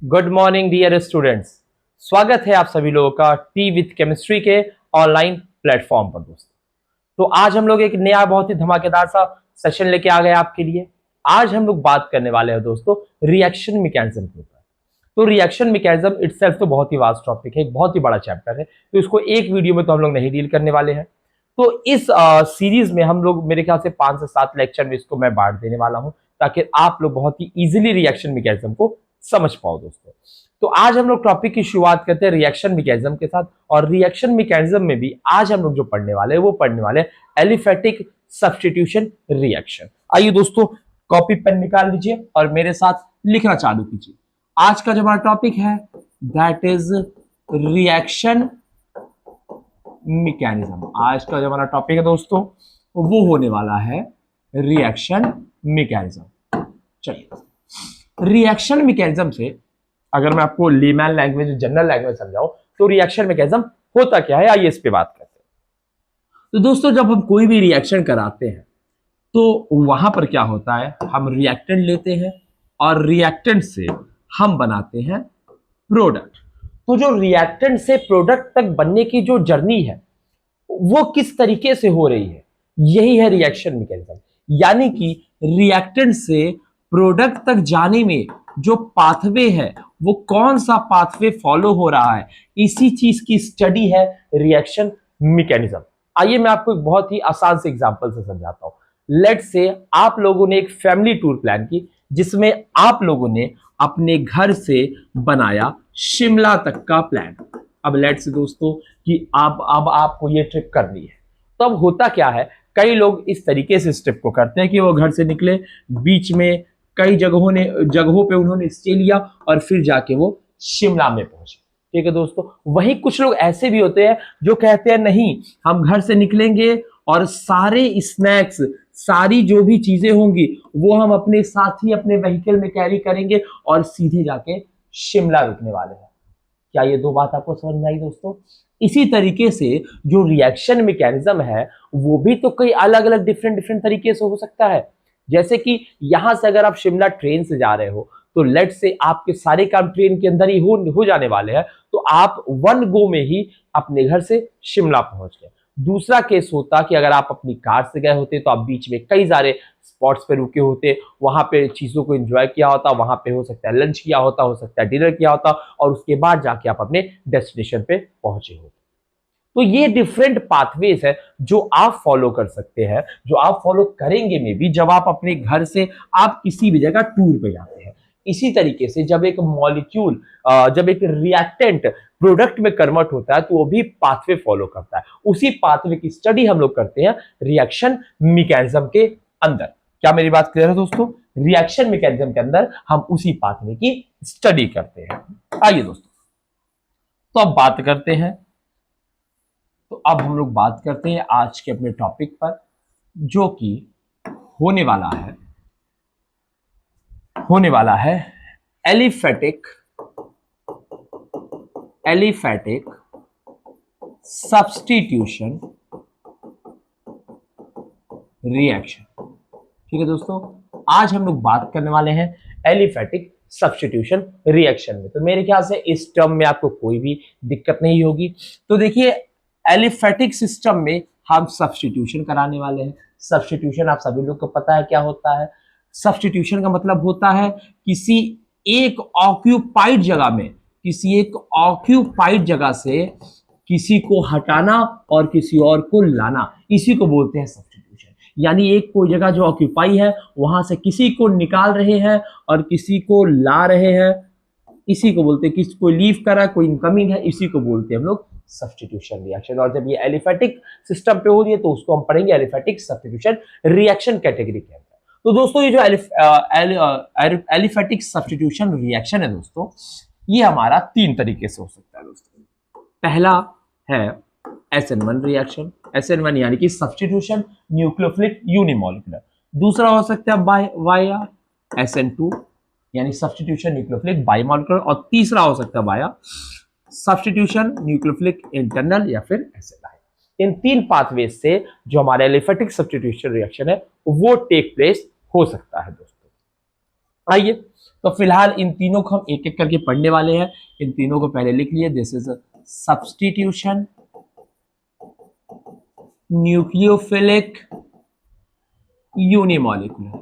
Good morning dear students. स्वागत है आप सभी लोगों का टी विथ केमिस्ट्री के ऑनलाइन प्लेटफॉर्म पर दोस्तों। तो आज हम लोग एक नया बहुत ही धमाकेदार सा सेशन लेके आ गए आपके लिए। आज हम लोग बात करने वाले हैं दोस्तों रिएक्शन मैकेनिज्म के ऊपर। तो रिएक्शन मैकेनिज्म इटसेल्फ तो बहुत ही वास्ट टॉपिक है, एक बहुत ही बड़ा चैप्टर है, तो इसको एक वीडियो में तो हम लोग नहीं डील करने वाले हैं। तो इस सीरीज में हम लोग मेरे ख्याल से 5 से 7 लेक्चर में इसको मैं बांट देने वाला हूं, ताकि आप लोग बहुत ही इजीली रिएक्शन मैकेनिज्म को समझ पाओ दोस्तों। तो आज हम लोग टॉपिक की शुरुआत करते हैं रिएक्शन मैकेनिज्म के साथ, और रिएक्शन मैकेनिज्म में भी आज हम लोग जो पढ़ने वाले हैं वो पढ़ने वाले हैं एलिफेटिक सब्स्टिट्यूशन रिएक्शन। आइए दोस्तों, कॉपी पेन निकाल लीजिए और मेरे साथ लिखना चालू कीजिए। आज का जो हमारा टॉपिक है दैट इज रिएक्शन मैकेनिज्म। आज का जो हमारा टॉपिक है दोस्तों वो होने वाला है रिएक्शन मैकेनिज्म। चलिए, रिएक्शन मैकेनिज्म से अगर मैं आपको लेमैन लैंग्वेज, जनरल लैंग्वेज समझाऊं तो रिएक्शन मैकेनिज्म होता क्या है, आइए इस पे बात करते हैं। तो दोस्तों, जब हम कोई भी रिएक्शन कराते हैं तो वहां पर क्या होता है, हम रिएक्टेंट लेते हैं और रिएक्टेंट से हम बनाते हैं प्रोडक्ट। तो जो रिएक्टेंट से प्रोडक्ट तक बनने की जो जर्नी है वो किस तरीके से हो रही है, यही है रिएक्शन मैकेनिज्म। यानी कि रिएक्टेंट से प्रोडक्ट तक जाने में जो पाथवे है वो कौन सा पाथवे फॉलो हो रहा है, इसी चीज की स्टडी है रिएक्शन मैकेनिज्म। आइए मैं आपको एक बहुत ही आसान से एग्जांपल से समझाता हूं। लेट्स से आप लोगों ने एक फैमिली टूर प्लान की, जिसमें आप लोगों ने अपने घर से बनाया शिमला तक का प्लान। अब लेट्स से दोस्तों कि अब आपको ये ट्रिप करनी है। तो अब होता क्या है, कई लोग इस तरीके से इस ट्रिप को करते हैं कि वो घर से निकले, बीच में कई जगहों पे उन्होंने स्टे लिया और फिर जाके वो शिमला में पहुंचे। ठीक है दोस्तों, वहीं कुछ लोग ऐसे भी होते हैं जो कहते हैं नहीं, हम घर से निकलेंगे और सारे स्नैक्स, सारी जो भी चीजें होंगी वो हम अपने साथ ही अपने व्हीकल में कैरी करेंगे और सीधे जाके शिमला रुकने वाले हैं। क्या ये दो बात आपको समझ में आई दोस्तों? इसी तरीके से जो रिएक्शन मैकेनिज्म है वो भी तो कई अलग अलग डिफरेंट तरीके से हो सकता है। जैसे कि यहां से अगर आप शिमला ट्रेन से जा रहे हो तो लेट से आपके सारे काम ट्रेन के अंदर ही हो जाने वाले हैं, तो आप वन गो में ही अपने घर से शिमला पहुंच गए। दूसरा केस होता कि अगर आप अपनी कार से गए होते तो आप बीच में कई सारे स्पॉट्स पे रुके होते, वहां पे चीजों को एंजॉय किया होता, वहां पे हो सकता है लंच किया होता, हो सकता है डिनर किया होता, और उसके बाद जाके आप अपने डेस्टिनेशन पे पहुंचे होते। तो ये डिफरेंट पाथवेज है जो आप फॉलो कर सकते हैं, जो आप फॉलो करेंगे में भी जब आप अपने घर से आप किसी भी जगह टूर पे जाते हैं। इसी तरीके से जब एक मॉलिक्यूल, जब एक रिएक्टेंट प्रोडक्ट में कन्वर्ट होता है तो वो भी पाथवे फॉलो करता है। उसी पाथवे की स्टडी हम लोग करते हैं रिएक्शन मैकेनिज्म के अंदर। क्या मेरी बात क्लियर है दोस्तों? रिएक्शन मैकेनिज्म के अंदर हम उसी पाथवे की स्टडी करते हैं। आइए दोस्तों, तो अब बात करते हैं, तो अब हम लोग बात करते हैं आज के अपने टॉपिक पर, जो कि होने वाला है एलिफेटिक सब्स्टिट्यूशन रिएक्शन। ठीक है दोस्तों, आज हम लोग बात करने वाले हैं एलिफेटिक सब्स्टिट्यूशन रिएक्शन में। तो मेरे ख्याल से इस टर्म में आपको कोई भी दिक्कत नहीं होगी। तो देखिए, एलिफेटिक सिस्टम में हम सब्स्टिट्यूशन कराने वाले हैं। सब्स्टिट्यूशन आप सभी लोग को पता है क्या होता है। सब्स्टिट्यूशन का मतलब होता है किसी एक ऑक्यूपाइड जगह से किसी को हटाना और किसी और को लाना, इसी को बोलते हैं सब्स्टिट्यूशन। यानी एक कोई जगह जो ऑक्यूपाई है वहां से किसी को निकाल रहे हैं और किसी को ला रहे हैं, इसी को बोलते हैं। किसी को लीव करा, कोई इनकमिंग है, इसी को बोलते हैं हम लोग सब्स्टिट्यूशन रिएक्शन। और जब ये एलिफेटिक सिस्टम पे हो रही है तो उसको हम पढ़ेंगे एलिफेटिक सब्स्टिट्यूशन रिएक्शन कैटेगरी के अंदर। तो दोस्तों, ये जो एलिफेटिक सब्स्टिट्यूशन रिएक्शन है दोस्तों, ये हमारा 3 तरीके से हो सकता है दोस्तों। पहला है SN1 रिएक्शन, SN1 यानी कि सब्स्टिट्यूशन न्यूक्लियोफिलिक यूनिमॉलिक्यूलर। दूसरा हो सकता है वाया SN2 यानी सब्स्टिट्यूशन न्यूक्लियोफिलिक बाइमॉलिक्यूलर, और तीसरा हो सकता है वाया सब्स्टिट्यूशन न्यूक्लियोफिलिक इंटरनल या फिर SNI। इन 3 पाथवेज से जो हमारा एलिफेटिक सब्स्टिट्यूशन रिएक्शन है वो टेक प्लेस हो सकता है दोस्तों। आइए, तो फिलहाल इन तीनों को हम एक एक करके पढ़ने वाले हैं। इन तीनों को पहले लिख लिए। This is substitution, nucleophilic, unimolecular.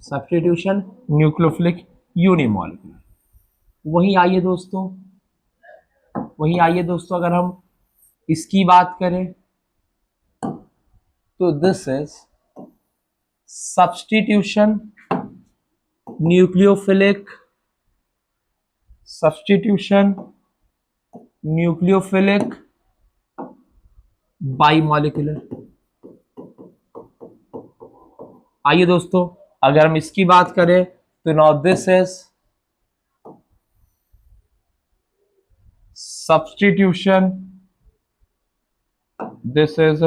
Substitution, nucleophilic, unimolecular. वहीं आइए दोस्तों, अगर हम इसकी बात करें तो this is substitution, nucleophilic, substitution, nucleophilic, bimolecular. आइए दोस्तों, अगर हम इसकी बात करें तो now this is substitution, this is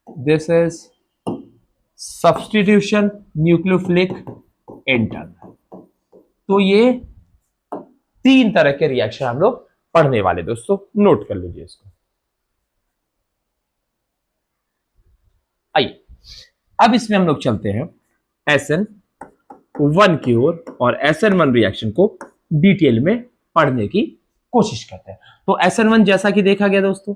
this is substitution, nucleophilic, internal. तो ये तीन तरह के रिएक्शन हम लोग पढ़ने वाले दोस्तों, नोट कर लीजिए इसको। आइए, अब इसमें हम लोग चलते हैं SN1 की ओर और SN1 रिएक्शन को डिटेल में पढ़ने की कोशिश करते हैं। तो SN1 जैसा कि देखा गया दोस्तों,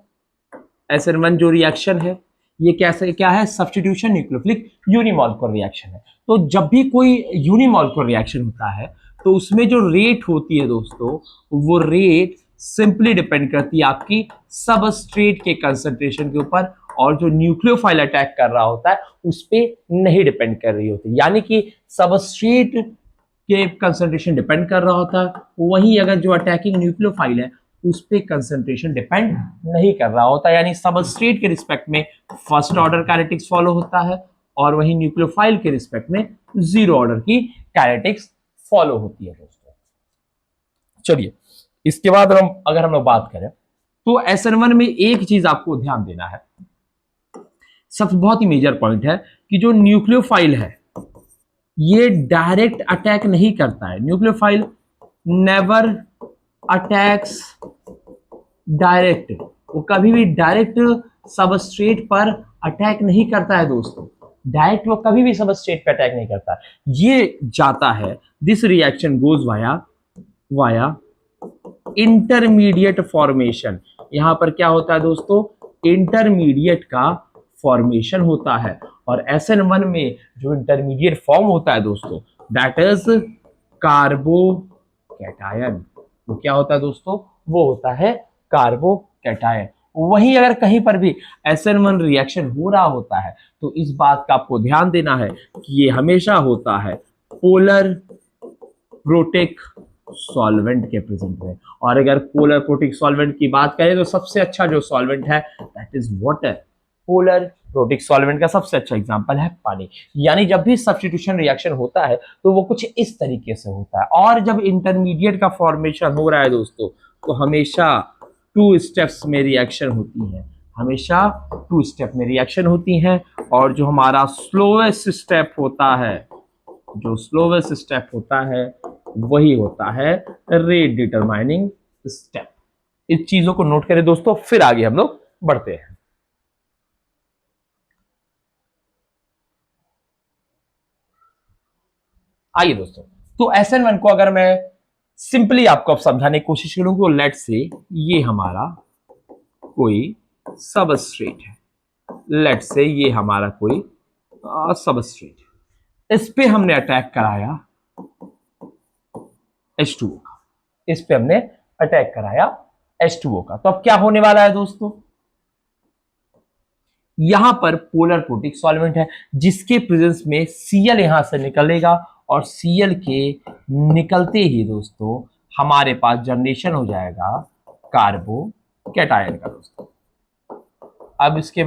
SN1 जो रिएक्शन है ये कैसे क्या है, सब्स्टिट्यूशन, न्यूक्लियोफिलिक, यूनिमॉलिक्यूलर रिएक्शन है। तो जब भी कोई यूनिमॉलिक्यूलर रिएक्शन होता है तो उसमें जो रेट होती है दोस्तों, वो रेट सिंपली डिपेंड करती है आपकी सबस्ट्रेट के कंसंट्रेशन के ऊपर, और जो न्यूक्लियोफाइल अटैक कर रहा होता है उस पर नहीं डिपेंड कर रही होती। यानी कि सबस्ट्रेट के कंसंट्रेशन डिपेंड कर रहा होता है, वहीं अगर जो अटैकिंग न्यूक्लियोफाइल है उस पर कंसंट्रेशन डिपेंड नहीं कर रहा होता। यानी सबस्ट्रेट के रिस्पेक्ट में फर्स्ट ऑर्डर काइनेटिक्स फॉलो होता है, और वहीं न्यूक्लियोफाइल के रिस्पेक्ट में जीरो ऑर्डर की काइनेटिक्स फॉलो होती है दोस्तों। चलिए, इसके बाद अगर हम लोग बात करें तो SN1 में एक चीज आपको ध्यान देना है, सबसे बहुत ही मेजर पॉइंट है कि जो न्यूक्लियोफाइल है ये डायरेक्ट अटैक नहीं करता है। न्यूक्लियोफाइल नेवर अटैक्स डायरेक्ट, वो कभी भी डायरेक्ट सबस्ट्रेट पर अटैक नहीं करता है दोस्तों। डायरेक्ट वो कभी भी सबस्ट्रेट पर अटैक नहीं करता, ये जाता है, this reaction goes via intermediate formation. यहां पर क्या होता है दोस्तों, इंटरमीडिएट का फॉर्मेशन होता है। और SN1 में जो इंटरमीडिएट फॉर्म होता है दोस्तों, दैट इज कार्बोकैटायन। वो क्या होता है दोस्तों, वो होता है कार्बोकैटायन। वहीं अगर कहीं पर भी SN1 रिएक्शन हो रहा होता है तो इस बात का आपको ध्यान देना है कि ये हमेशा होता है पोलर प्रोटिक सॉल्वेंट के प्रेजेंट में। और अगर पोलर प्रोटिक सॉल्वेंट की बात करें तो सबसे अच्छा जो सॉल्वेंट है that is water. Polar protic solvent का सबसे अच्छा एग्जांपल है पानी। यानी जब भी सब्स्टिट्यूशन रिएक्शन होता है तो वो कुछ इस तरीके से होता है। और जब इंटरमीडिएट का फॉर्मेशन हो रहा है दोस्तों, तो हमेशा 2 स्टेप्स में रिएक्शन होती है, हमेशा 2 स्टेप में रिएक्शन होती हैं। और जो हमारा स्लोवेस्ट स्टेप होता है, जो स्लोवेस्ट स्टेप होता है वही होता है रेट डिटरमाइनिंग स्टेप। इस चीजों को नोट करें दोस्तों, फिर आगे हम लोग बढ़ते हैं। आइए दोस्तों, तो SN1 को अगर मैं सिंपली आपको अब समझाने की कोशिश करूं तो लेट से ये हमारा कोई सबस्ट्रेट है, लेट से ये हमारा कोई सबस्ट्रेट है, इस पे हमने अटैक कराया H2O का, इस पे हमने अटैक कराया H2O का। तो अब क्या होने वाला है दोस्तों, यहां पर पोलर प्रोटिक सॉल्वेंट है जिसके प्रेजेंस में Cl यहां से निकलेगा, और Cl के निकलते ही दोस्तों हमारे पास जनरेशन हो जाएगा कार्बोकैटायन का दोस्तों। अब इसके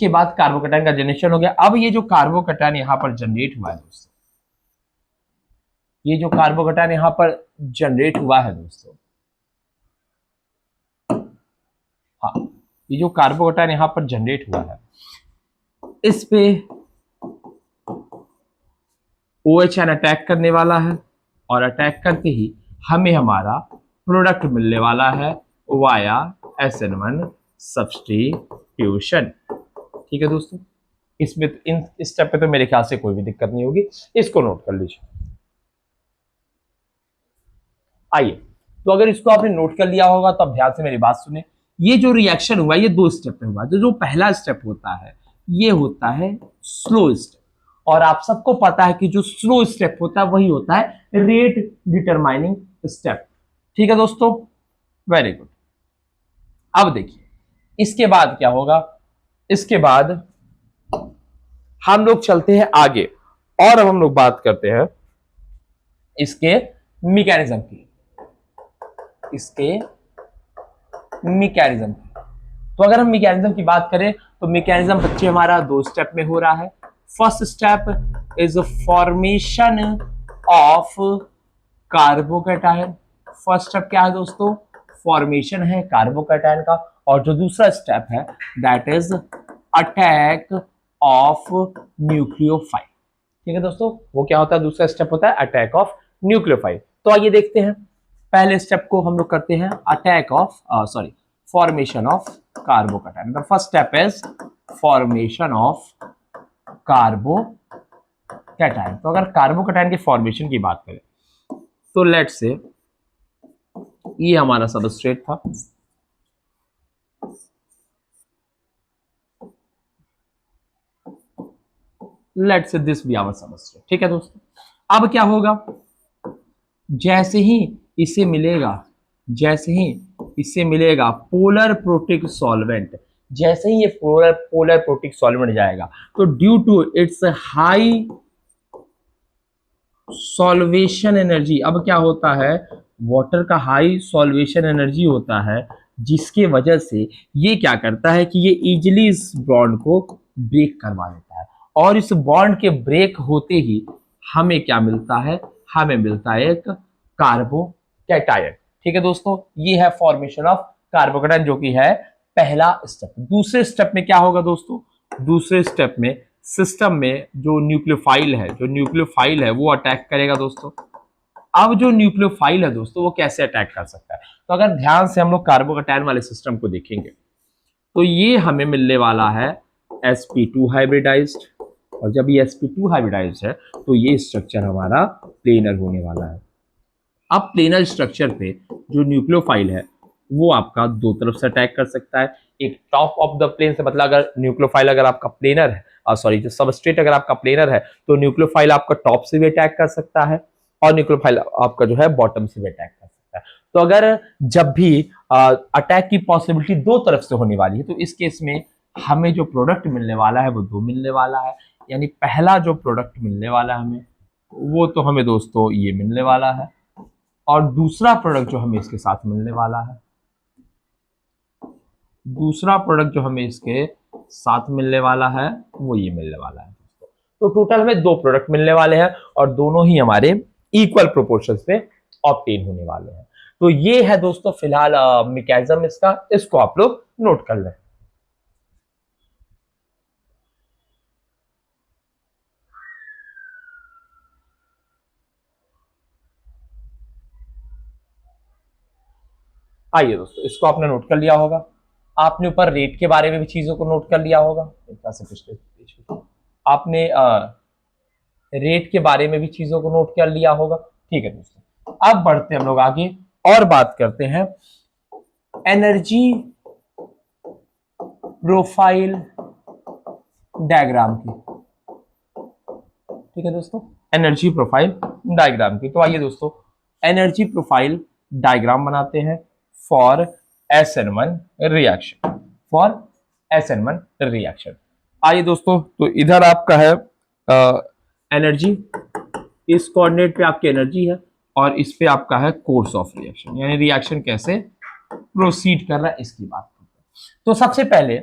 बाद कार्बोकैटायन का जनरेशन हो गया। अब ये जो कार्बोकैटायन यहां पर जनरेट हुआ है दोस्तों, ये जो कार्बोकैटायन यहां पर जनरेट हुआ है दोस्तों, हाँ, ये जो कार्बोकैटायन यहां पर जनरेट हुआ है इस पे OH अटैक करने वाला है, और अटैक करके ही हमें हमारा प्रोडक्ट मिलने वाला है वाया SN1 सब्स्टिट्यूशन। ठीक है दोस्तों, इसमें इन स्टेप पे तो मेरे ख्याल से कोई भी दिक्कत नहीं होगी, इसको नोट कर लीजिए। आइए, तो अगर इसको आपने नोट कर लिया होगा तो आप ध्यान से मेरी बात सुने। ये जो रिएक्शन हुआ ये 2 स्टेप में हुआ। जो पहला स्टेप होता है ये होता है स्लो स्टेप, और आप सबको पता है कि जो स्लो स्टेप होता है वही होता है रेट डिटरमाइनिंग स्टेप। ठीक है दोस्तों, वेरी गुड। अब देखिए इसके बाद क्या होगा, इसके बाद हम लोग चलते हैं आगे, और अब हम लोग बात करते हैं इसके मैकेनिज्म की, इसके मैकेनिज्म। तो अगर हम मैकेनिज्म की बात करें तो मैकेनिज्म बच्चे हमारा 2 स्टेप में हो रहा है। First step is formation of carbocation. First step क्या है दोस्तों, फॉर्मेशन है कार्बोकैटायन का। और जो दूसरा स्टेप है that is attack of nucleophile. ठीक है दोस्तों, वो क्या होता है, दूसरा स्टेप होता है अटैक ऑफ न्यूक्लियोफाइल। तो आइए देखते हैं, पहले स्टेप को हम लोग करते हैं attack of formation of carbocation. The first step is formation of carbocation. तो अगर कार्बोकैटायन के फॉर्मेशन की बात करें तो लेट्स से ये हमारा सबस्ट्रेट था, let's say this be our substrate. ठीक है दोस्तों, अब क्या होगा, जैसे ही इसे मिलेगा पोलर प्रोटिक सॉल्वेंट, जैसे ही ये पोलर प्रोटिक सॉल्वेंट जाएगा तो due to its high solvation energy, अब क्या होता है, वाटर का हाई सॉल्वेशन एनर्जी होता है, जिसके वजह से ये क्या करता है कि ये इजिली इस बॉन्ड को ब्रेक करवा देता है। और इस बॉन्ड के ब्रेक होते ही हमें क्या मिलता है, हमें मिलता है एक कार्बोकैटायन। ठीक है दोस्तों, ये है फॉर्मेशन ऑफ कार्बोकैटायन, जो कि है पहला स्टेप। दूसरे स्टेप में क्या होगा दोस्तों, दूसरे स्टेप में सिस्टम में जो न्यूक्लियोफाइल है वो अटैक करेगा दोस्तों। अब जो न्यूक्लियोफाइल है दोस्तों वो कैसे अटैक कर सकता है, तो अगर ध्यान से हम लोग कार्बोकैटायन वाले सिस्टम को देखेंगे तो ये हमें मिलने वाला है sp2 हाइब्रिडाइज्ड, और जब ये sp2 हाइब्रिडाइज्ड है तो ये स्ट्रक्चर हमारा प्लेनर होने वाला है। अब प्लेनर स्ट्रक्चर पे जो न्यूक्लियोफाइल है वो आपका 2 तरफ से अटैक कर सकता है, एक टॉप ऑफ द प्लेन से, मतलब अगर न्यूक्लियोफाइल अगर आपका प्लेनर है, जो सबस्ट्रेट अगर आपका प्लेनर है तो न्यूक्लियोफाइल आपका टॉप से भी अटैक कर सकता है, और न्यूक्लियोफाइल आपका जो है बॉटम से भी अटैक कर सकता है। तो अगर जब भी अटैक की पॉसिबिलिटी 2 तरफ से होने वाली है तो इस केस में हमें जो प्रोडक्ट मिलने वाला है वो 2 मिलने वाला है। यानी पहला जो प्रोडक्ट मिलने वाला है हमें, वो तो हमें दोस्तों ये मिलने वाला है, और दूसरा प्रोडक्ट जो हमें इसके साथ मिलने वाला है, दूसरा प्रोडक्ट जो हमें इसके साथ मिलने वाला है वो ये मिलने वाला है। तो टोटल हमें 2 प्रोडक्ट मिलने वाले हैं, और दोनों ही हमारे इक्वल प्रोपोर्शंस में ऑब्टेन होने वाले हैं। तो ये है दोस्तों फिलहाल मैकेनिज्म इसका, इसको आप लोग नोट कर लें। आइए दोस्तों, इसको आपने नोट कर लिया होगा। आपने ऊपर रेट के बारे में भी चीजों को नोट कर लिया होगा, आपने रेट के बारे में भी चीजों को नोट कर लिया होगा। ठीक है दोस्तों, अब बढ़ते हम लोग आगे और बात करते हैं एनर्जी प्रोफाइल डायग्राम की। ठीक है दोस्तों, एनर्जी प्रोफाइल डायग्राम की। तो आइए दोस्तों एनर्जी प्रोफाइल डायग्राम बनाते हैं for SN1 reaction, for SN1 reaction. आइए दोस्तों, तो इधर आपका है एनर्जी, इस कोऑर्डिनेट पे आपकी एनर्जी है, और इस पे आपका है कोर्स ऑफ रिएक्शन, यानी रिएक्शन कैसे प्रोसीड कर रहा है इसकी बात करते हैं। तो सबसे पहले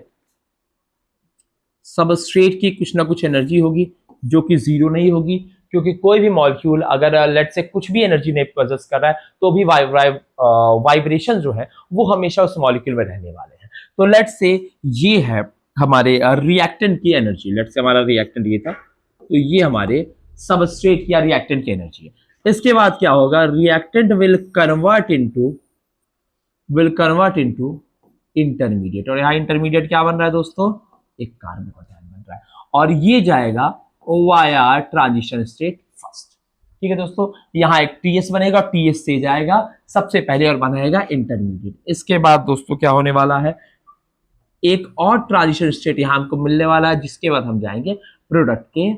सबस्ट्रेट की कुछ ना कुछ एनर्जी होगी जो कि 0 नहीं होगी, क्योंकि कोई भी मॉलिक्यूल अगर लेट से कुछ भी एनर्जी नहीं प्रोसेस कर रहा है तो भी वाइब्रेशन जो है वो हमेशा उस मॉलिक्यूल में रहने वाले हैं। तो लेट से ये है हमारे रिएक्टेंट की एनर्जी, लेट से हमारा रिएक्टेंट ये था, तो ये हमारे सबस्ट्रेट या रिएक्टेंट की एनर्जी है। इसके बाद क्या होगा, reactant will convert into intermediate, और यहाँ इंटरमीडिएट क्या बन रहा है दोस्तों, एक कार्बोकैटायन बन रहा है, और ये जाएगा वाया ट्रांजिशन स्टेट फर्स्ट। ठीक है दोस्तों, यहाँ एक टीएस बनेगा और टीएस से जाएगा सबसे पहले और बनाएगा इंटरमीडिएट। इसके बाद दोस्तों क्या होने वाला है, एक और ट्रांजिशन स्टेट यहाँ हमको मिलने वाला है, जिसके बाद हम जाएंगे प्रोडक्ट के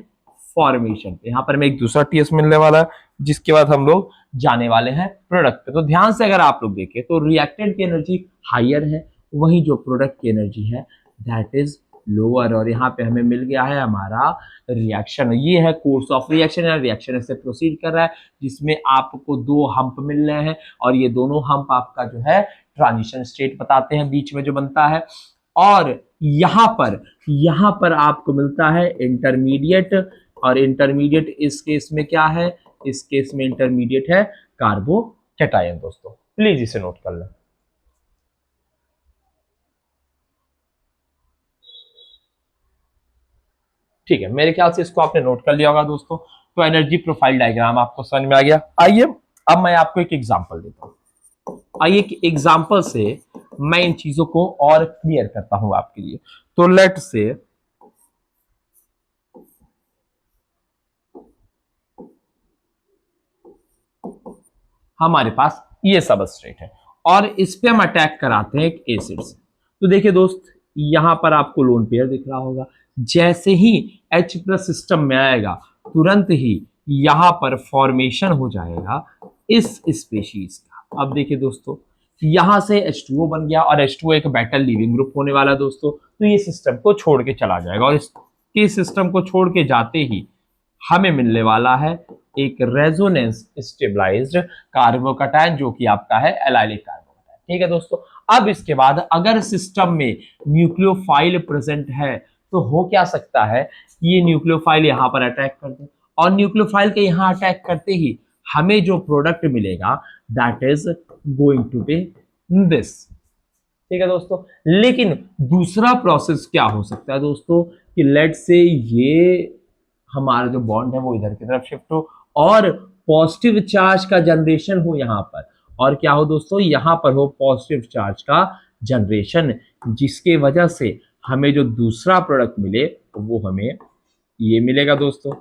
फॉर्मेशन पे। यहाँ पर हमें एक दूसरा टीएस मिलने वाला है, जिसके बाद हम लोग जाने वाले हैं प्रोडक्ट पे। तो ध्यान से अगर आप लोग देखें तो रिएक्टेंट की एनर्जी हायर है, वहीं जो प्रोडक्ट की एनर्जी है दैट इज लोअर, और यहाँ पे हमें मिल गया है हमारा रिएक्शन। ये है कोर्स ऑफ रिएक्शन, या रिएक्शन ऐसे प्रोसीड कर रहा है, जिसमें आपको दो हम्प मिल रहे हैं, और ये दोनों हम्प आपका जो है ट्रांजिशन स्टेट बताते हैं बीच में जो बनता है। और यहां पर आपको मिलता है इंटरमीडिएट, और इंटरमीडिएट इस केस में क्या है, इस केस में इंटरमीडिएट है कार्बोकैटायन। दोस्तों प्लीज इसे नोट कर लें। ठीक है, मेरे ख्याल से इसको आपने नोट कर लिया होगा दोस्तों। तो एनर्जी प्रोफाइल डायग्राम आपको समझ में आ गया। आइए अब मैं आपको एक एग्जांपल देता हूं। आइए एक एग्जांपल से मैं इन चीजों को और क्लियर करता हूं आपके लिए। तो लेट से हमारे पास ये सबस्ट्रेट है, और इस पे हम अटैक कराते हैं एक एसिड से। तो देखिए दोस्त, यहां पर आपको लोन पेयर दिख रहा होगा। जैसे ही H प्लस सिस्टम में आएगा, तुरंत ही यहां पर फॉर्मेशन हो जाएगा इस स्पेशीज का। अब देखिए दोस्तों, यहां से H2O बन गया, और H2O एक बेटर लिविंग ग्रुप होने वाला है दोस्तों। तो ये सिस्टम को छोड़ के चला जाएगा, और इसके सिस्टम को छोड़ के जाते ही हमें मिलने वाला है एक रेजोनेंस स्टेबलाइज्ड कार्बोकैटायन, जो कि आपका है एलाइलिक कार्बोकैटायन। ठीक है दोस्तों, अब इसके बाद अगर सिस्टम में न्यूक्लियोफाइल प्रेजेंट है, तो हो क्या सकता है, ये न्यूक्लियोफाइल यहां पर अटैक कर दे, और न्यूक्लियोफाइल के यहां अटैक करते ही हमें जो प्रोडक्ट मिलेगा that is going to be this. ठीक है दोस्तों, लेकिन दूसरा प्रोसेस क्या हो सकता है दोस्तों, कि लेट से ये हमारा जो बॉन्ड है वो इधर की तरफ शिफ्ट हो, और पॉजिटिव चार्ज का जनरेशन हो यहां पर, और क्या हो दोस्तों, यहां पर हो पॉजिटिव चार्ज का जनरेशन, जिसके वजह से हमें जो दूसरा प्रोडक्ट मिले वो हमें ये मिलेगा दोस्तों।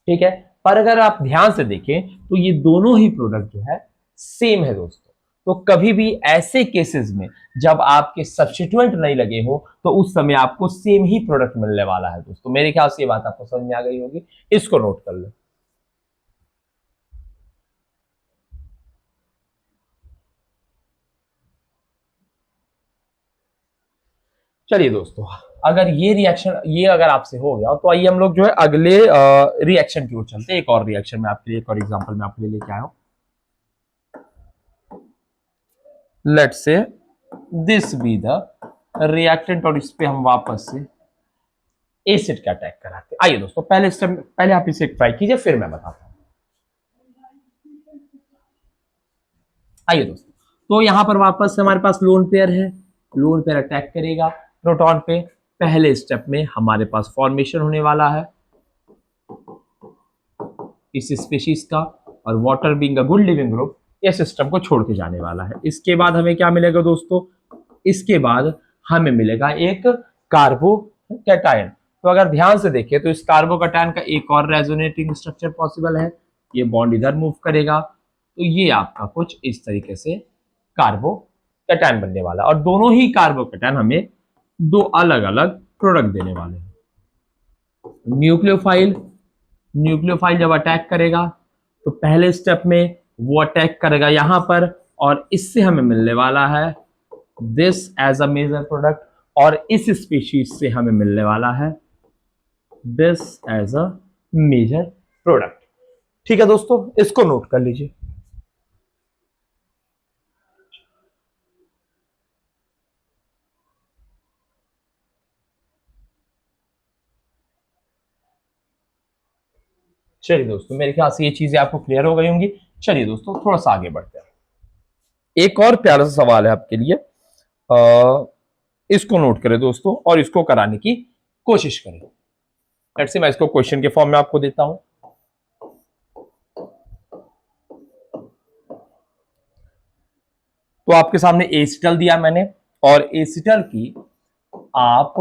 ठीक है, पर अगर आप ध्यान से देखें तो ये दोनों ही प्रोडक्ट जो है सेम है दोस्तों। तो कभी भी ऐसे केसेस में जब आपके सब्स्टिट्यूएंट नहीं लगे हो, तो उस समय आपको सेम ही प्रोडक्ट मिलने वाला है दोस्तों। मेरे ख्याल से ये बात आपको समझ में आ गई होगी, इसको नोट कर लो। चलिए दोस्तों, अगर ये रिएक्शन ये अगर आपसे हो गया, तो आइए हम लोग जो है अगले रिएक्शन की ओर चलते हैं। एक और रिएक्शन में आपके लिए, एक और एग्जांपल में आपके लिए लेके आया हूं। Let's say this be the reactant, और इस पे हम वापस से एसिड का अटैक कराते हैं। आइए दोस्तों, पहले स्टेप, पहले आप इसे ट्राई कीजिए, फिर मैं बताता हूं। आइए दोस्तों, तो यहां पर वापस से हमारे पास लोन पेयर है, लोन पेयर अटैक करेगा प्रोटॉन पे। पहले स्टेप में हमारे पास फॉर्मेशन होने वाला है इस स्पीशीज का, और water being a good leaving group ये सिस्टम को छोड़ के जाने वाला है। इसके बाद हमें क्या मिलेगा दोस्तों, इसके बाद हमें मिलेगा एक कार्बोकैटायन। तो अगर ध्यान से देखें तो इस कार्बोकैटायन का एक और रेजोनेटिंग स्ट्रक्चर पॉसिबल है। ये बॉन्ड इधर मूव करेगा, तो ये आपका कुछ इस तरीके से कार्बोकैटायन बनने वाला है, और दोनों ही कार्बोकैटायन हमें दो अलग अलग प्रोडक्ट देने वाले हैं। न्यूक्लियोफाइल, न्यूक्लियोफाइल जब अटैक करेगा तो पहले स्टेप में वो अटैक करेगा यहां पर, और इससे हमें मिलने वाला है this as a major product, और इस स्पीशीज से हमें मिलने वाला है this as a major product. ठीक है दोस्तों, इसको नोट कर लीजिए। चलिए दोस्तों, मेरे ख्याल से ये चीजें आपको क्लियर हो गई होंगी। चलिए दोस्तों, थोड़ा सा आगे बढ़ते हैं। एक और प्यारा सा सवाल है आपके लिए, इसको नोट करें दोस्तों, और इसको कराने की कोशिश करें। लेट्स से मैं इसको क्वेश्चन के फॉर्म में आपको देता हूं। तो आपके सामने एसिटल दिया मैंने, और एसिटल की आप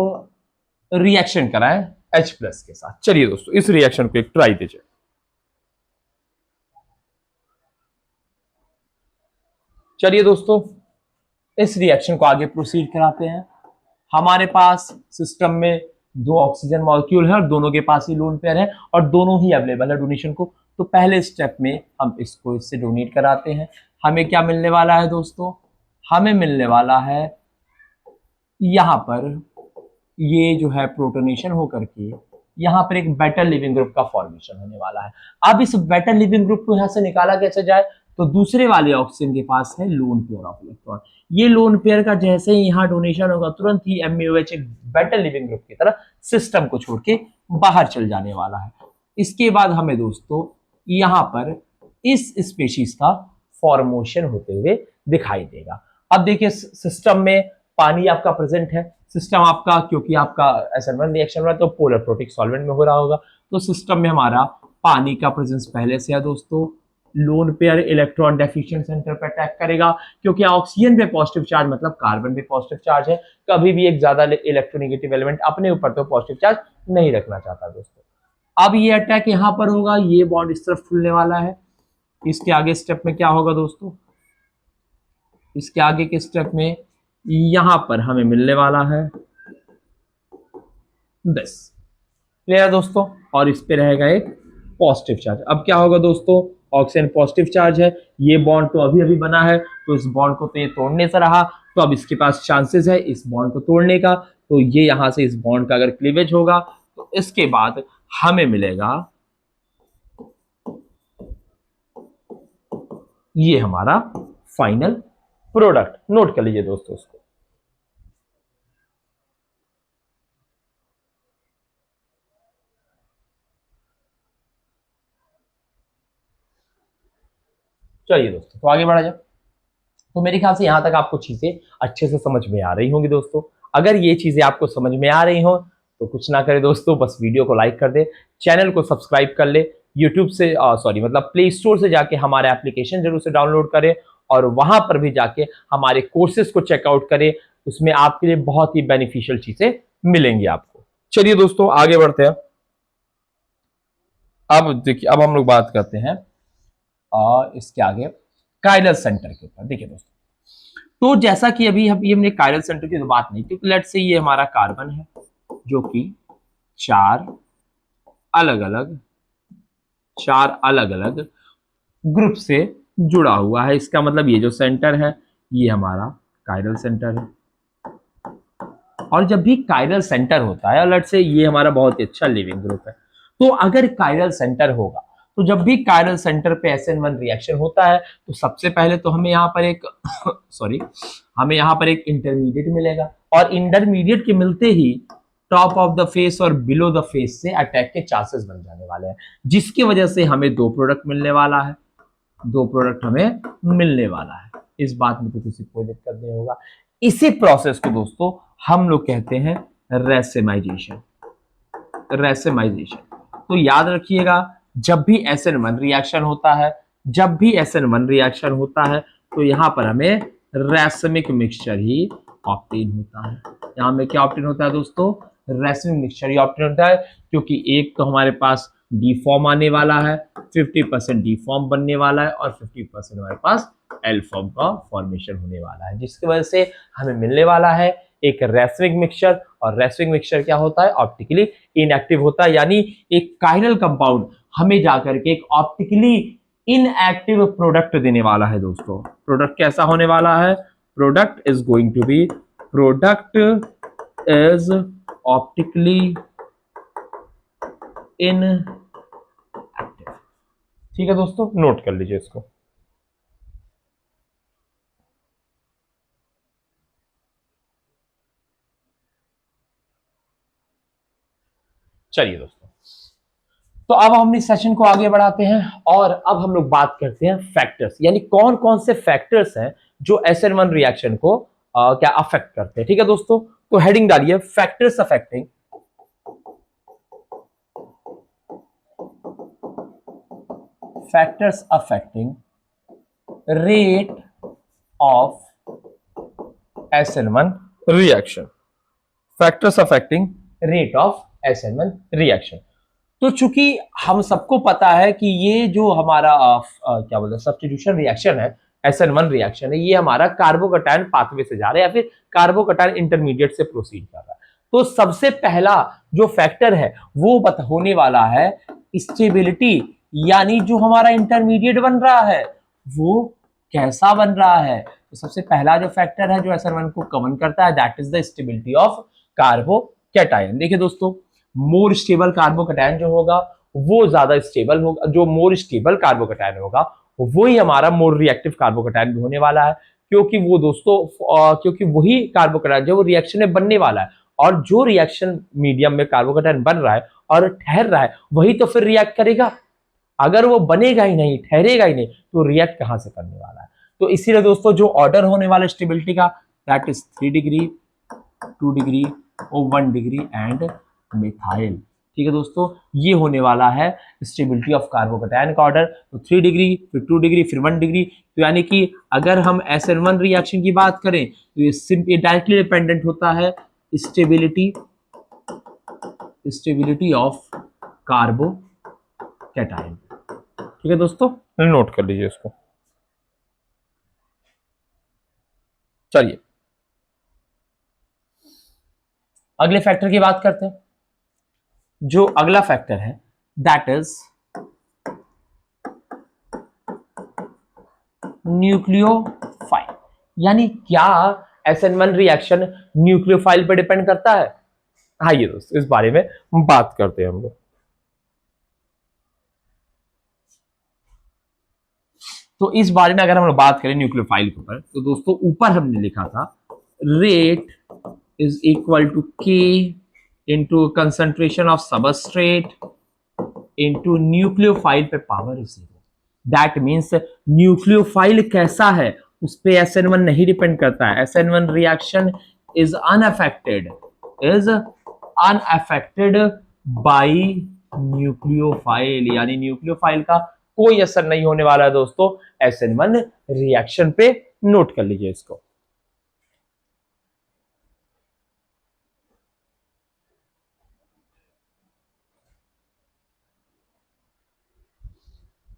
रिएक्शन कराएं H प्लस के साथ। चलिए दोस्तों इस रिएक्शन को एक ट्राई दीजिए। चलिए दोस्तों इस रिएक्शन को आगे प्रोसीड कराते हैं। हमारे पास सिस्टम में दो ऑक्सीजन मॉलिक्यूल है और दोनों के पास ही लोन पेयर है और दोनों ही अवेलेबल है डोनेशन को। तो पहले स्टेप में हम इसको इससे डोनेट कराते हैं। हमें क्या मिलने वाला है दोस्तों? हमें मिलने वाला है यहां पर ये जो है प्रोटोनेशन होकर के यहां पर एक बेटर लिविंग ग्रुप का फॉर्मेशन होने वाला है। अब इस बेटर लिविंग ग्रुप को यहां से निकाला कैसे जाए? तो दूसरे वाले ऑक्सीजन के पास है लोन पेयर ऑफ इलेक्ट्रॉन। ये लोन पेयर का जैसे ही यहां डोनेशन होगा तुरंत ही MeOH एक बेटर लिविंग ग्रुप की तरह सिस्टम को छोड़ के बाहर चल जाने वाला है। इसके बाद हमें दोस्तों यहां पर इस स्पेशीज का फॉर्मेशन होते हुए दिखाई देगा। अब देखिए सिस्टम में पानी आपका प्रेजेंट है। सिस्टम आपका क्योंकि आपका SN1 रिएक्शन हो रहा है तो पोलर प्रोटिक सॉल्वेंट में हो रहा होगा, तो सिस्टम में हमारा पानी का प्रेजेंस पहले से है दोस्तों। Lone pair electron deficient centre पर अटैक करेगा क्योंकि ऑक्सीजन पे पॉजिटिव चार्ज मतलब कार्बन पे पॉजिटिव चार्ज है। कभी भी एक ज्यादा इलेक्ट्रोनेगेटिव एलिमेंट अपने ऊपर तो पॉजिटिव चार्ज नहीं रखना चाहता दोस्तों। अब ये अटैक यहां पर होगा, ये बॉन्ड इस तरफ खुलने वाला है। इसके आगे स्टेप में क्या होगा दोस्तों? इसके आगे के स्टेप में यहां पर हमें मिलने वाला है 10। क्लियर है दोस्तों? और इस पे रहेगा एक पॉजिटिव चार्ज। अब क्या होगा दोस्तों? ऑक्सीजन पॉजिटिव चार्ज है, ये बॉन्ड तो अभी अभी बना है तो इस बॉन्ड को तो ये तोड़ने से रहा, तो अब इसके पास चांसेस है इस बॉन्ड को तोड़ने का। तो ये यहां से इस बॉन्ड का अगर क्लीवेज होगा तो इसके बाद हमें मिलेगा ये हमारा फाइनल प्रोडक्ट। नोट कर लीजिए दोस्तों उसको। चलिए दोस्तों तो आगे बढ़ा जाए। तो मेरे ख्याल से यहां तक आपको चीजें अच्छे से समझ में आ रही होंगी दोस्तों। अगर ये चीजें आपको समझ में आ रही हो तो कुछ ना करें दोस्तों, बस वीडियो को लाइक कर दे, चैनल को सब्सक्राइब कर ले, यूट्यूब से सॉरी मतलब प्ले स्टोर से जाके हमारे एप्लीकेशन जरूर से डाउनलोड करें और वहां पर भी जाके हमारे कोर्सेज को चेकआउट करें। उसमें आपके लिए बहुत ही बेनिफिशियल चीजें मिलेंगी आपको। चलिए दोस्तों आगे बढ़ते हैं। अब देखिए अब हम लोग बात करते हैं इसके आगे कायरल सेंटर के ऊपर। देखिए दोस्तों तो जैसा कि अभी हमने कायरल सेंटर की तो बात नहीं, क्योंकि लेट्स से ये हमारा कार्बन है जो कि चार अलग अलग ग्रुप से जुड़ा हुआ है। इसका मतलब ये जो सेंटर है ये हमारा कायरल सेंटर है। और जब भी कायरल सेंटर होता है, लेट्स से ये हमारा बहुत ही अच्छा लिविंग ग्रुप है, तो अगर कायरल सेंटर होगा तो जब भी कायरल सेंटर पे SN1 रिएक्शन होता है तो सबसे पहले तो हमें यहाँ पर एक हमें यहाँ पर एक इंटरमीडिएट मिलेगा और इंटरमीडिएट के मिलते ही टॉप ऑफ द फेस और बिलो द फेस से अटैक के चांसेस बन जाने वाले हैं, जिसकी वजह से हमें दो प्रोडक्ट मिलने वाला है। इस बात में तो किसी कोई दिक्कत नहीं होगा। इसी प्रोसेस को दोस्तों हम लोग कहते हैं रेसिमाइजेशन। तो याद रखिएगा जब भी SN1 रिएक्शन होता है तो यहां पर हमें रैसमिक मिक्सचर ही ऑब्टेन होता है। यहां में क्या ऑब्टेन होता है दोस्तों? रैसमिक मिक्सचर ही ऑब्टेन होता है, क्योंकि एक तो हमारे पास डी फॉर्म आने वाला है, 50% डी फॉर्म बनने वाला है और 50% हमारे पास एल फॉर्म का फॉर्मेशन होने वाला है, जिसकी वजह से हमें मिलने वाला है एक रैसमिक मिक्सचर। और रैसमिक मिक्सचर क्या होता है? ऑप्टिकली इनएक्टिव होता है, यानी एक कायरल कंपाउंड हमें जाकर के एक ऑप्टिकली इनएक्टिव प्रोडक्ट देने वाला है दोस्तों। प्रोडक्ट कैसा होने वाला है? Product is optically inactive. ठीक है दोस्तों, नोट कर लीजिए इसको। चलिए दोस्तों तो अब हम इस सेशन को आगे बढ़ाते हैं और अब हम लोग बात करते हैं फैक्टर्स, यानी कौन कौन से फैक्टर्स हैं जो SN1 रिएक्शन को क्या अफेक्ट करते हैं। ठीक है दोस्तों, तो हेडिंग डालिए factors affecting rate of SN1 reaction, factors affecting rate of SN1 reaction. तो चूंकि हम सबको पता है कि ये जो हमारा क्या बोलते हैं सब्स्टिट्यूशन रिएक्शन है, SN1 रिएक्शन है, ये हमारा कार्बोकैटायन पाथवे से जा रहा है या फिर कार्बोकैटायन इंटरमीडिएट से प्रोसीड कर रहा है। तो सबसे पहला जो फैक्टर है वो होने वाला है स्टेबिलिटी, यानी जो हमारा इंटरमीडिएट बन रहा है वो कैसा बन रहा है। तो सबसे पहला जो फैक्टर है जो SN1 को कवर करता है that is the stability of carbocation. देखिए दोस्तों, मोर स्टेबल कार्बोकैटायन जो होगा वो ज्यादा स्टेबल होगा, जो मोर स्टेबल कार्बोकैटायन होगा वही हमारा मोर रिएक्टिव कार्बोकैटायन भी होने वाला है, क्योंकि वो दोस्तों क्योंकि वही कार्बोकैटायन जो रिएक्शन में बनने वाला है, और जो रिएक्शन मीडियम में कार्बोकैटायन बन रहा है और ठहर रहा है वही तो फिर रिएक्ट करेगा। अगर वो बनेगा ही नहीं, ठहरेगा ही नहीं, तो रिएक्ट कहां से करने वाला है। तो इसीलिए दोस्तों जो ऑर्डर होने वाला स्टेबिलिटी का दैट इज 3 डिग्री, 2 डिग्री और 1 डिग्री एंड मिथाइल। ठीक है दोस्तों, ये होने वाला है स्टेबिलिटी ऑफ कार्बोकैटायन का ऑर्डर। तो 3 डिग्री, फिर 2 डिग्री, फिर 1 डिग्री। तो यानी कि अगर हम SN1 रिएक्शन की बात करें तो ये डायरेक्टली डिपेंडेंट होता है स्टेबिलिटी ऑफ कार्बोकैटायन। ठीक है दोस्तों, नोट कर लीजिए इसको। चलिए अगले फैक्टर की बात करते हैं। जो अगला फैक्टर है दैट इज न्यूक्लियोफाइल, यानी क्या SN1 रिएक्शन न्यूक्लियोफाइल पर डिपेंड करता है। आइए दोस्तों इस बारे में बात करते हैं हम लोग। तो इस बारे में अगर हम लोग बात करें न्यूक्लियोफाइल के ऊपर, तो दोस्तों ऊपर हमने लिखा था rate is equal to K into concentration of substrate into nucleophile पे पावर 0। दैट मीन्स न्यूक्लियोफाइल कैसा है उस पे SN1 नहीं डिपेंड करता है। SN1 reaction is unaffected bye nucleophile, यानी न्यूक्लियोफाइल का कोई असर नहीं होने वाला है दोस्तों SN1 रिएक्शन पे। नोट कर लीजिए इसको।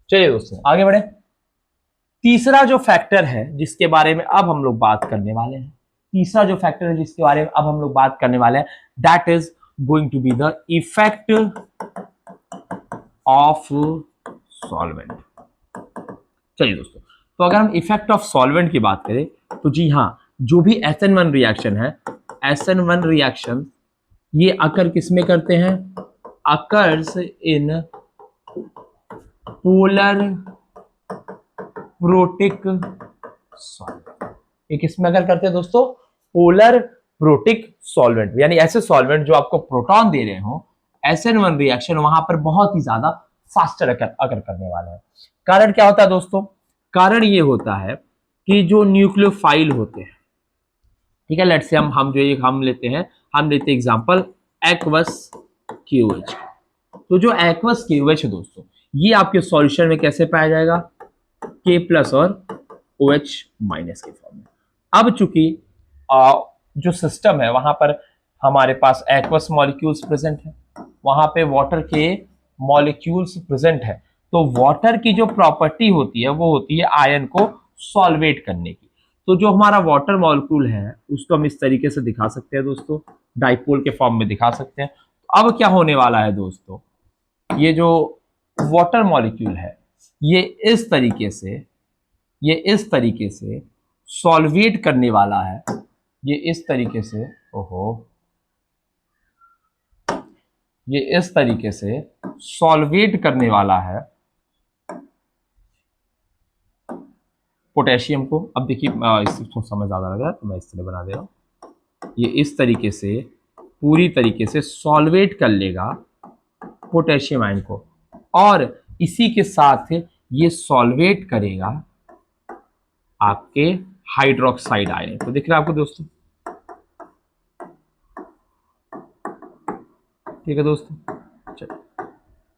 चलिए दोस्तों आगे बढ़े। तीसरा जो फैक्टर है जिसके बारे में अब हम लोग बात करने वाले हैं, तीसरा जो फैक्टर है जिसके बारे में अब हम लोग बात करने वाले हैं that is going to be the effect of solvent. चलिए दोस्तों, तो अगर हम इफेक्ट ऑफ सॉल्वेंट की बात करें तो जी हाँ, जो भी SN1 रिएक्शन है, SN1 रिएक्शन ये अकर किस में करते हैं, occurs in polar protic solvent. ये किसमें अगर करते हैं दोस्तों, पोलर प्रोटिक सॉल्वेंट, यानी ऐसे सॉल्वेंट जो आपको प्रोटॉन दे रहे हो। SN1 रिएक्शन वहां पर बहुत ही ज्यादा फास्टर अगर करने वाला है। कारण क्या होता है दोस्तों, कारण ये होता है कि जो न्यूक्लियोफाइल होते हैं, ठीक है, लेट्स से हम लेते हैं एग्जांपल एक्वस KOH। तो जो एक्वस KOH है दोस्तों, ये आपके सॉल्यूशन में कैसे पाया जाएगा, K प्लस और OH माइनस के फॉर्म में। अब चूंकि जो सिस्टम है वहां पर हमारे पास एक्वस मॉलिक्यूल्स प्रेजेंट है, वहां पे वाटर के मॉलिक्यूल्स प्रेजेंट है, तो वाटर की जो प्रॉपर्टी होती है वो होती है आयन को सॉल्वेट करने की। तो जो हमारा वाटर मॉलिक्यूल है उसको हम इस तरीके से दिखा सकते हैं दोस्तों, डाइपोल के फॉर्म में दिखा सकते हैं। अब क्या होने वाला है दोस्तों, ये जो वाटर मॉलिक्यूल है ये इस तरीके से सॉल्वेट करने वाला है, ये इस तरीके से सॉल्वेट करने वाला है पोटेशियम को। अब देखिए इससे थोड़ा समय ज्यादा लग रहा है तो मैं इस तरह बना दे रहा हूं, ये इस तरीके से पूरी तरीके से सॉल्वेट कर लेगा पोटेशियम आयन को, और इसी के साथ ये सॉल्वेट करेगा आपके हाइड्रोक्साइड आयन को। दिख रहा है आपको दोस्तों, ठीक है दोस्तों, चलो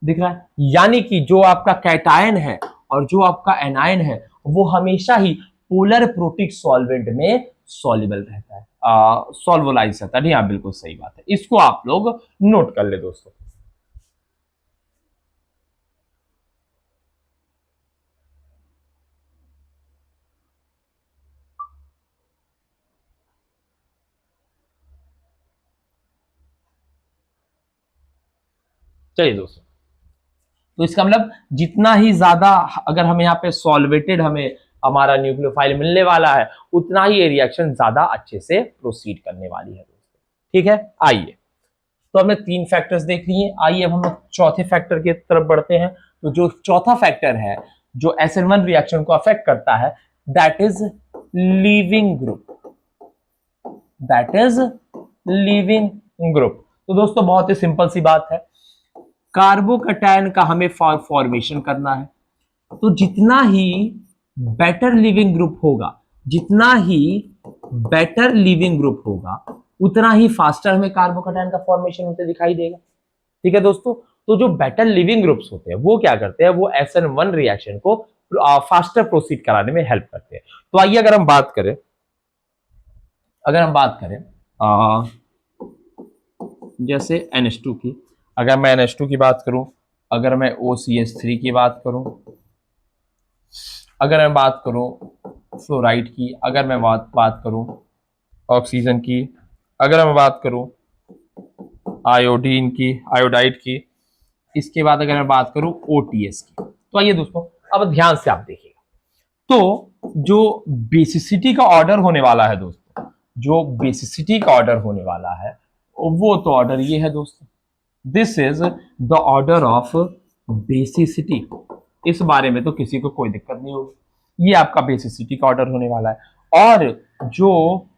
दिख रहा है। यानी कि जो आपका कैटायन है और जो आपका एनायन है वो हमेशा ही पोलर प्रोटिक सॉल्वेंट में सॉल्युबल रहता है, सॉल्वोलाइज रहता है। हाँ बिल्कुल सही बात है, इसको आप लोग नोट कर ले दोस्तों। चलिए दोस्तों, तो इसका मतलब जितना ही ज्यादा अगर हमें यहाँ पे सॉल्वेटेड हमें हमारा न्यूक्लियोफाइल मिलने वाला है, उतना ही ये रिएक्शन ज्यादा अच्छे से प्रोसीड करने वाली है दोस्तों। ठीक है, आइए, तो हमने 3 फैक्टर्स देख लिए, आइए अब हम लोग चौथे फैक्टर की तरफ बढ़ते हैं। तो जो चौथा फैक्टर है जो SN1 रिएक्शन को अफेक्ट करता है, that is leaving group, that is leaving group. तो दोस्तों बहुत ही सिंपल सी बात है, कार्बोकैटायन का हमें फॉर्मेशन करना है, तो जितना ही बेटर लिविंग ग्रुप होगा, जितना ही बेटर लिविंग ग्रुप होगा, उतना ही फास्टर हमें कार्बोकैटायन का फॉर्मेशन होते दिखाई देगा। ठीक है दोस्तों, तो जो बेटर लिविंग ग्रुप्स होते हैं वो क्या करते हैं, वो SN1 रिएक्शन को फास्टर प्रोसीड कराने में हेल्प करते हैं। तो आइए अगर हम बात करें, जैसे NH2 की, अगर मैं NH2 की बात करूं, अगर मैं OCH3 की बात करूं, अगर मैं बात करूं फ्लोराइड की, अगर मैं बात करूं ऑक्सीजन की, अगर मैं बात करूं आयोडीन की, आयोडाइड की, इसके बाद अगर मैं बात करूं OTS की। तो आइए दोस्तों, अब ध्यान से आप देखिएगा, तो जो बेसिसिटी का ऑर्डर होने वाला है दोस्तों, जो बेसिसिटी का ऑर्डर होने वाला है वो तो ऑर्डर ये है दोस्तों, this is the order of basicity. इस बारे में तो किसी को कोई दिक्कत नहीं होगी, ये आपका बेसिसिटी का ऑर्डर होने वाला है। और जो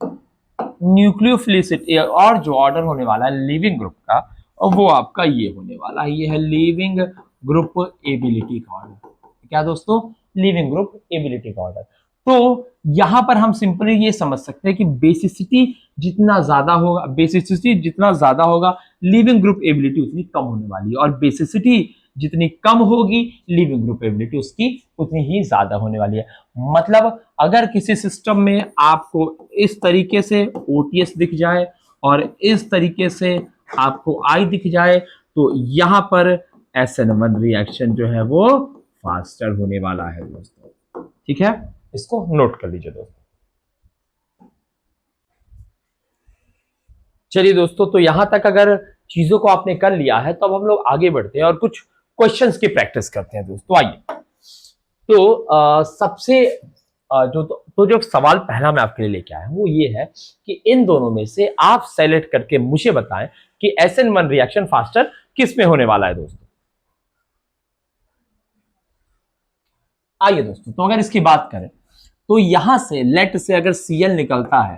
न्यूक्लियोफिलिसिटी और जो ऑर्डर होने वाला है लिविंग ग्रुप का, वो आपका ये होने वाला है, ये है लिविंग ग्रुप एबिलिटी का ऑर्डर। क्या दोस्तों, लिविंग ग्रुप एबिलिटी का ऑर्डर। तो यहां पर हम सिंपली ये समझ सकते हैं कि बेसिसिटी जितना ज्यादा होगा, बेसिसिटी जितना ज्यादा होगा, लिविंग ग्रुप एबिलिटी उतनी कम होने वाली है, और बेसिसिटी जितनी कम होगी, लिविंग ग्रुप एबिलिटी उसकी उतनी ही ज्यादा होने वाली है। मतलब अगर किसी सिस्टम में आपको इस तरीके से OTS दिख जाए और इस तरीके से आपको I दिख जाए, तो यहां पर SN1 रिएक्शन जो है वो फास्टर होने वाला है दोस्तों। ठीक है, इसको नोट कर लीजिए दोस्तों। चलिए दोस्तों, तो यहां तक अगर चीजों को आपने कर लिया है, तो अब हम लोग आगे बढ़ते हैं और कुछ क्वेश्चंस की प्रैक्टिस करते हैं दोस्तों। आइए, तो सबसे जो सवाल पहला मैं आपके लिए लेके आया हूं वो ये है कि इन दोनों में से आप सेलेक्ट करके मुझे बताएं कि SN1 रिएक्शन फास्टर किस में होने वाला है दोस्तों। आइए दोस्तों, तो अगर इसकी बात करें, तो यहां से लेट से अगर Cl निकलता है,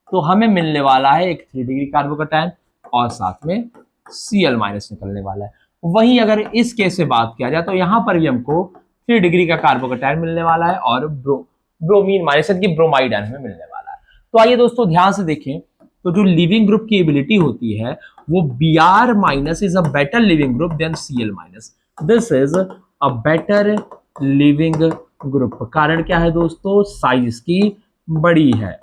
तो हमें मिलने वाला है एक 3 डिग्री कार्बोकैटायन और साथ में Cl माइनस निकलने वाला है। वहीं अगर इस केस से बात किया जाए, तो यहां पर भी हमको 3 डिग्री का कार्बोकैटायन मिलने वाला है और ब्रोमीन माइनस की ब्रोमाइड आयन हमें मिलने वाला है। तो आइए दोस्तों ध्यान से देखें, तो जो लिविंग ग्रुप की एबिलिटी होती है वो Br minus is a better leaving group than Cl minus, this is a better leaving group. कारण क्या है दोस्तों, साइज इसकी बड़ी है।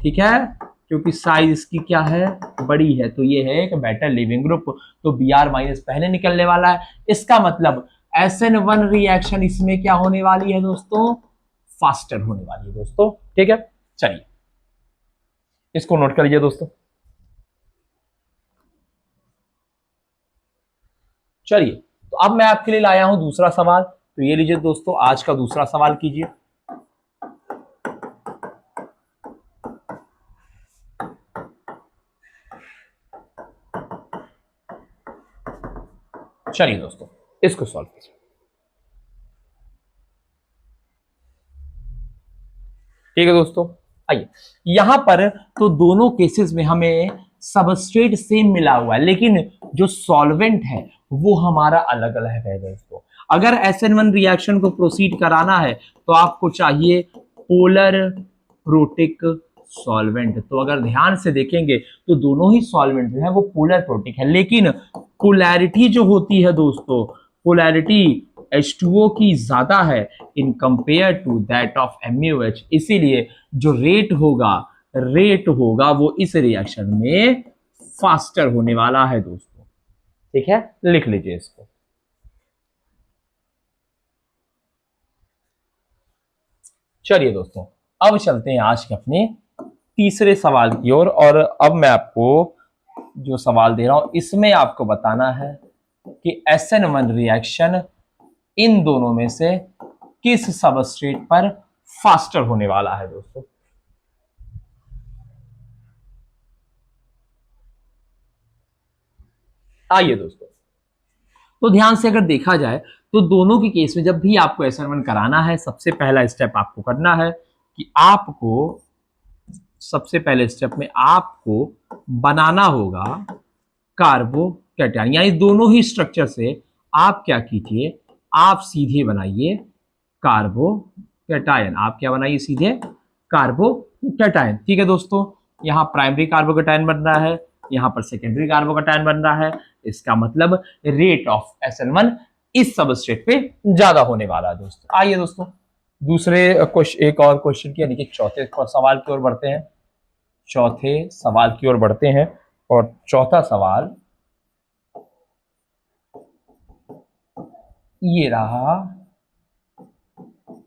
ठीक है, क्योंकि साइज इसकी क्या है, बड़ी है, तो ये है एक बेटर लिविंग ग्रुप। तो Br माइनस पहले निकलने वाला है, इसका मतलब SN1 रिएक्शन इसमें क्या होने वाली है दोस्तों, फास्टर होने वाली है दोस्तों। ठीक है, चलिए इसको नोट कर लीजिए दोस्तों। चलिए, तो अब मैं आपके लिए लाया हूं दूसरा सवाल, तो ये लीजिए दोस्तों, आज का दूसरा सवाल कीजिए। चलिए दोस्तों, इसको सॉल्व कीजिए। ठीक है दोस्तों, आइए यहां पर तो दोनों केसेस में हमें सबस्ट्रेट सेम मिला हुआ है, लेकिन जो सॉल्वेंट है वो हमारा अलग अलग है दोस्तों। अगर SN1 रिएक्शन को प्रोसीड कराना है, तो आपको चाहिए पोलर प्रोटिक सॉल्वेंट। तो अगर ध्यान से देखेंगे, तो दोनों ही सॉल्वेंट जो है वो पोलर प्रोटिक है, लेकिन पोलैरिटी जो होती है दोस्तों, पोलैरिटी H2O की ज्यादा है in compare to that of MuH। इसीलिए जो रेट होगा रेट होगा वो इस रिएक्शन में फास्टर होने वाला है दोस्तों। ठीक है, लिख लीजिए इसको। चलिए दोस्तों, अब चलते हैं आज के अपने तीसरे सवाल की ओर। और अब मैं आपको जो सवाल दे रहा हूं इसमें आपको बताना है कि SN1 रिएक्शन इन दोनों में से किस सबस्ट्रेट पर फास्टर होने वाला है दोस्तों। आइए दोस्तों, तो ध्यान से अगर देखा जाए तो दोनों के केस में जब भी आपको SN1 कराना है, सबसे पहला स्टेप आपको करना है कि आपको सबसे पहले स्टेप में आपको बनाना होगा कार्बोकैटायन, यानी दोनों ही स्ट्रक्चर से आप क्या कीजिए, आप सीधे बनाइए कार्बोकैटायन। आप क्या बनाइए, सीधे कार्बोकैटायन। ठीक है दोस्तों, यहां प्राइमरी कार्बोकैटायन बन रहा है, यहां पर सेकेंडरी कार्बोकैटायन बन रहा है। इसका मतलब रेट ऑफ SN1 इस सबस्ट्रेट पे ज्यादा होने वाला है दोस्तों। आइए दोस्तों, दूसरे क्वेश्चन, एक और क्वेश्चन की यानी कि चौथे सवाल की ओर बढ़ते हैं। चौथे सवाल की ओर बढ़ते हैं और चौथा सवाल ये रहा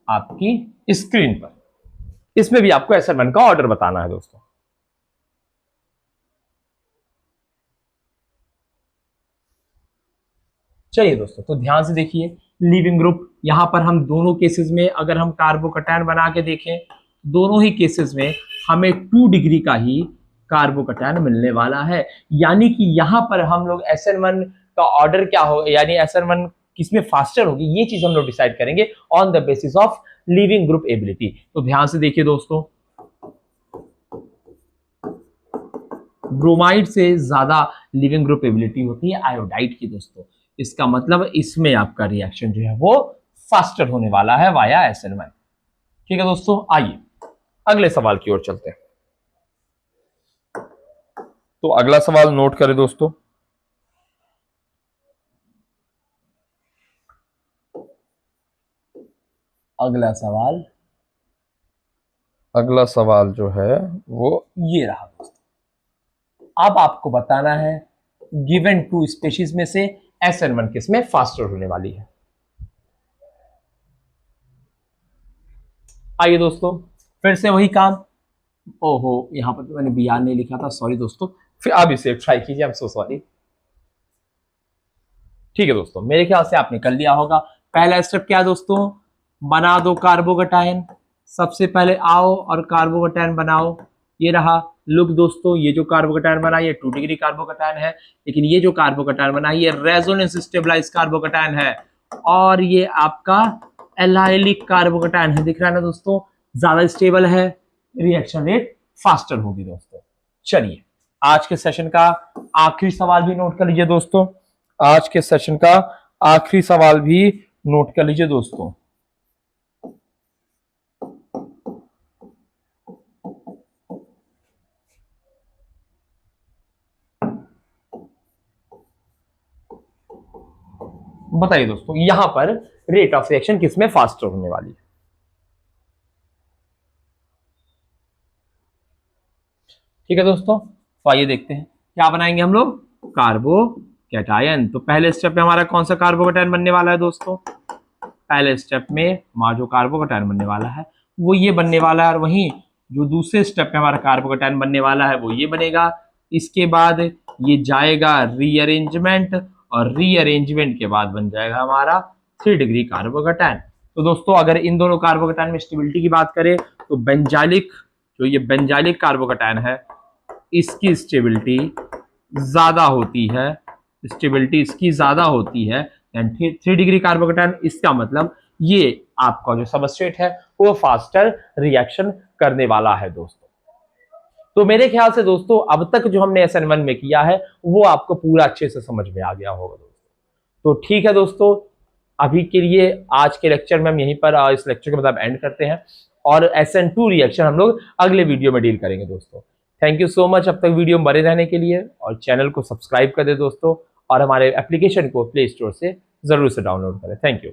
आपकी स्क्रीन पर। इसमें भी आपको SN1 का ऑर्डर बताना है दोस्तों। चलिए दोस्तों, तो ध्यान से देखिए, लीविंग ग्रुप यहां पर हम दोनों केसेस में अगर हम कार्बोकैटायन बना के देखें, दोनों ही केसेस में हमें 2 डिग्री का ही कार्बोकैटायन मिलने वाला है। यानी कि यहां पर हम लोग SN1 का ऑर्डर क्या हो, यानी SN1 किसमें फास्टर होगी, ये चीज हम लोग डिसाइड करेंगे on the basis of leaving group ability. तो ध्यान से देखिए दोस्तों, ब्रोमाइड से ज्यादा लिविंग ग्रुप एबिलिटी होती है आयोडाइड की दोस्तों। इसका मतलब इसमें आपका रिएक्शन जो है वो फास्टर होने वाला है वाया SN1। ठीक है दोस्तों, आइए अगले सवाल की ओर चलते हैं। तो अगला सवाल नोट करें दोस्तों। अगला सवाल जो है वो ये रहा दोस्तों। अब आपको बताना है गिवन 2 स्पीशीज में से SN1 किसमें फास्टर होने वाली है। आइए दोस्तों, फिर से वही काम। ओहो, यहां पर मैंने BR नहीं लिखा था, सॉरी दोस्तों। फिर आप इसे ट्राई कीजिए, आई एम सो सॉरी। ठीक है दोस्तों, मेरे ख्याल से आपने कर लिया होगा। पहला स्टेप क्या है दोस्तों, बना दो कार्बोकैटायन। सबसे पहले आओ और कार्बोकैटायन बनाओ। ये रहा, लुक दोस्तों, ये जो कार्बोकैटायन बना ये 2 डिग्री कार्बोकैटायन है, लेकिन ये जो कार्बोकैटायन बना ये रेजोनेंस स्टेबलाइज कार्बोकैटायन है, और ये आपका एलाइलिक कार्बोकैटायन है। दिख रहा है ना दोस्तों, ज्यादा स्टेबल है, रिएक्शन रेट फास्टर होगी दोस्तों। चलिए, आज के सेशन का आखिरी सवाल भी नोट कर लीजिए दोस्तों। आज के सेशन का आखिरी सवाल भी नोट कर लीजिए दोस्तों। बताइए दोस्तों, यहां पर रेट ऑफ रिएक्शन किसमें फास्टर होने वाली है। ठीक है दोस्तों, तो आइए देखते हैं क्या बनाएंगे हम लोग, कार्बोकैटायन। तो पहले स्टेप में हमारा कौन सा कार्बोकैटायन बनने वाला है दोस्तों, पहले स्टेप में हमारा जो कार्बोकैटायन बनने वाला है वो ये बनने वाला है, और वहीं जो दूसरे स्टेप में हमारा कार्बोकैटायन बनने वाला है वो ये बनेगा। इसके बाद ये जाएगा रीअरेंजमेंट, और रीअरेंजमेंट के बाद बन जाएगा हमारा 3 डिग्री कार्बोकैटायन। तो दोस्तों, अगर इन दोनों कार्बोकैटायन में स्टेबिलिटी की बात करें तो बेंजाइलिक, जो ये बेंजाइलिक कार्बोकैटायन है इसकी स्टेबिलिटी ज्यादा होती है, स्टेबिलिटी इसकी ज्यादा होती है 3 डिग्री कार्बोकैटायन। इसका मतलब ये आपका जो सबस्ट्रेट है वो फास्टर रिएक्शन करने वाला है दोस्तों। तो मेरे ख्याल से दोस्तों अब तक जो हमने SN1 में किया है वो आपको पूरा अच्छे से समझ में आ गया होगा दोस्तों। तो ठीक है दोस्तों, अभी के लिए आज के लेक्चर में हम यहीं पर इस लेक्चर के मतलब एंड करते हैं, और SN2 रिएक्शन हम लोग अगले वीडियो में डील करेंगे दोस्तों। थैंक यू सो मच अब तक वीडियो में बने रहने के लिए, और चैनल को सब्सक्राइब कर दे दोस्तों, और हमारे एप्लीकेशन को प्ले स्टोर से जरूर से डाउनलोड करें। Thank you.